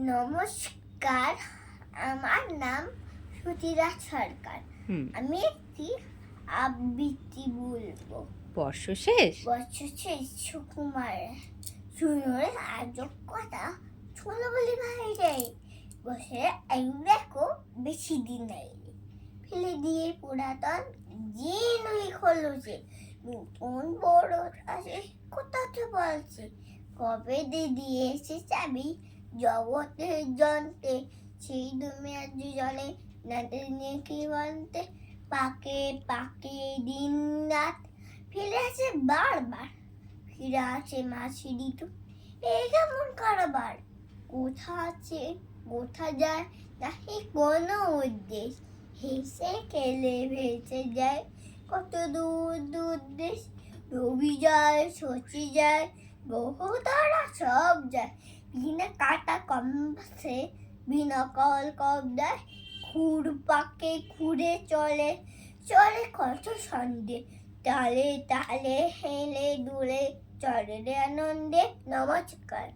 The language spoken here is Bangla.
নমস্কার, আমার নাম সুচিরা সরকার। আমি একটি আবৃত্তি বলবো। বর্ষ শেষ সুকুমার শুনুন আজব কথা শোনো বলি ভাই রে, বসে এই দেখো বেশি দিন নেই, ফেলে দিয়ে পুরাতন যে নই খোলছে, নতুন বড় আসে কোথাতে বলছে, কবে দিয়েছে চাবি জগতের যন্ত্রে, সেই দুনিয়ার জলে নাতে নিয়ে কি বলতে, পাকে পাকে দিন রাত ফিরে আসে বারবার, ফিরে আসে মাসি ঋতু, এই কেমন কারবার, কোথা আছে কোথা যায় নাকি কোনো উদ্দেশ, হেসে খেলে ভেসে যায় কত দূর দূর দেশ, রবি যায় শচী যায় বহু তারা সব যায়, বিনা কাটা কম্পাসে বিনা কল কবদায়, খুর পাকে খুঁড়ে চলে চলে কত সন্দেহ, তালে তালে হেলে দুলে চলে রে আনন্দে। নমস্কার।